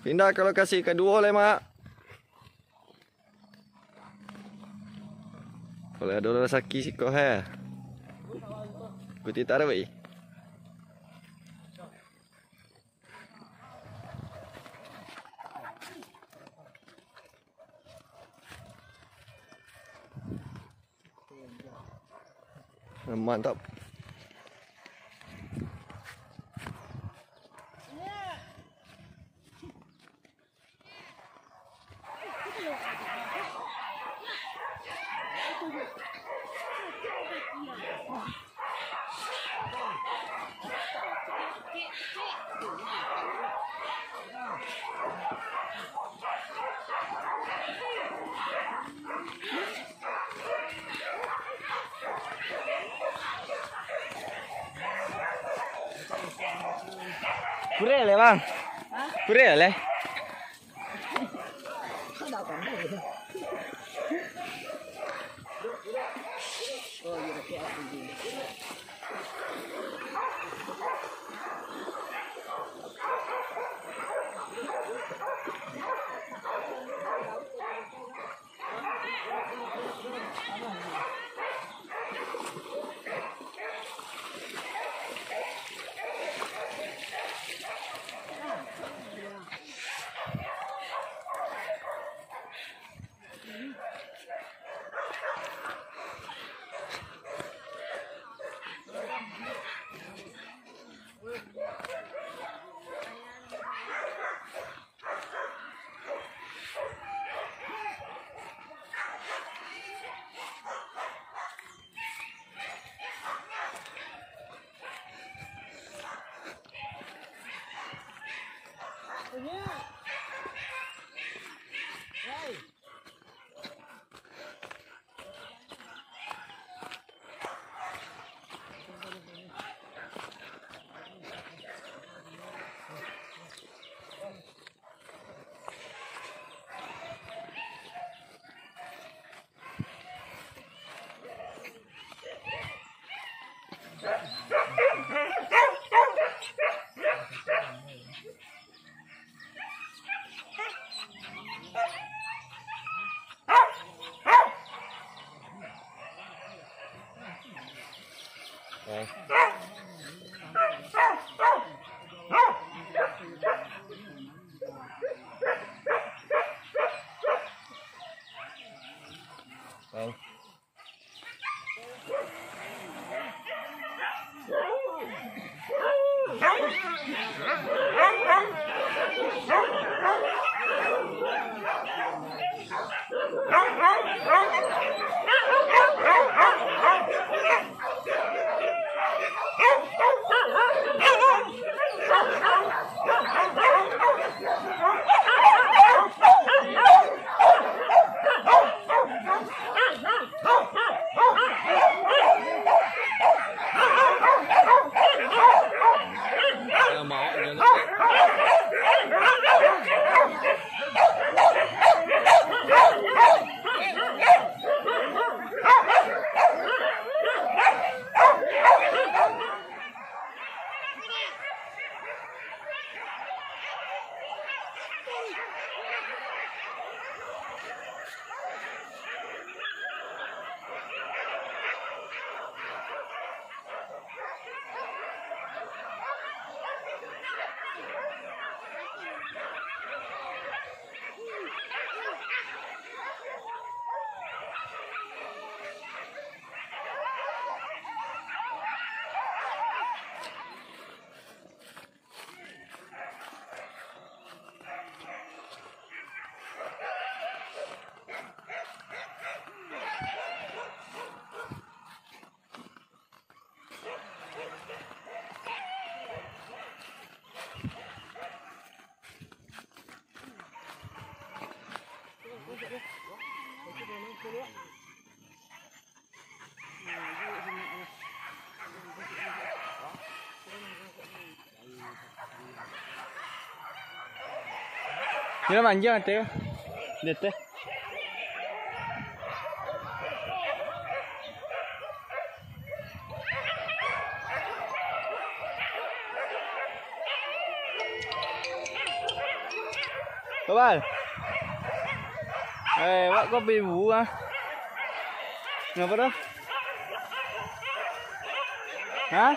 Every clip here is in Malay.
Pindah ke lokasi kedua lah, Mak. Boleh ada orang sakit sih kau, ha? Bukit taragiiii. Mantap. Purel ya, Bang? Hah? Purel ya? Dia manjang teh. Dia teh. Bal. Wak kopi buah. Ngapa dah? Hah?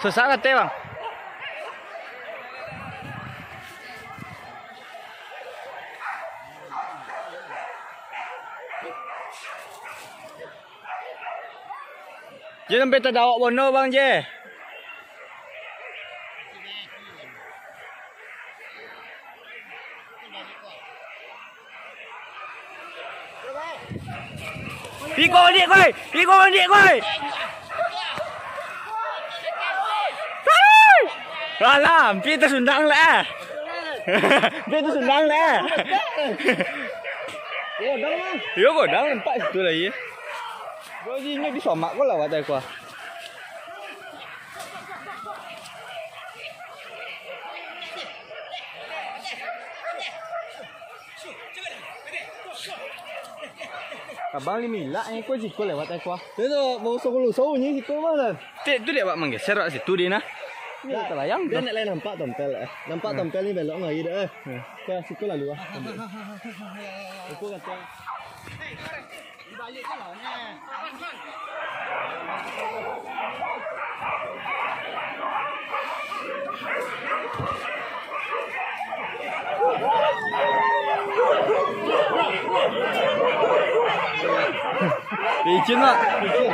Susah kata bang. Je sampai tak ada awak bono bang je. Piko dik koi, piko dik koi. Alam, pi tersundang lah. Pi tersundang lah. Godang lah. Yo godang nampak situ lagi. Gua ini disomak kau lah watai kau. Abang limila yang kau jikau lewat aku. Itu mau sokulu ni jikau mana? Tu dia buat menggeser kat situ dia nah. Ni terlayang. Dia nak nampak tompel Nampak tompel ni belok lagi dah. Ke situ lalu ah. Aku kata. Balik kalau ni. Licin tak? Licin.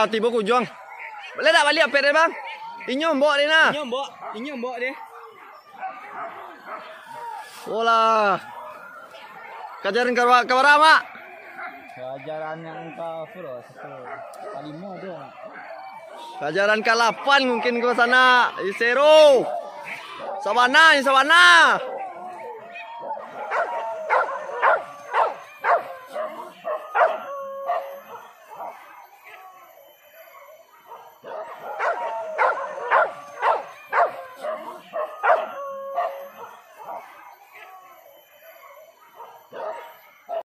Tiba kunjung. Boleh tak balik apet dia bang? Inyom bawa dia nah. Inyom bawa dia. Olah. Kajaran kawara mak. Kajaran yang ke pura satu. Kalimo ada. Kajaran ke-8 mungkin ke sana. Isero. Sabana.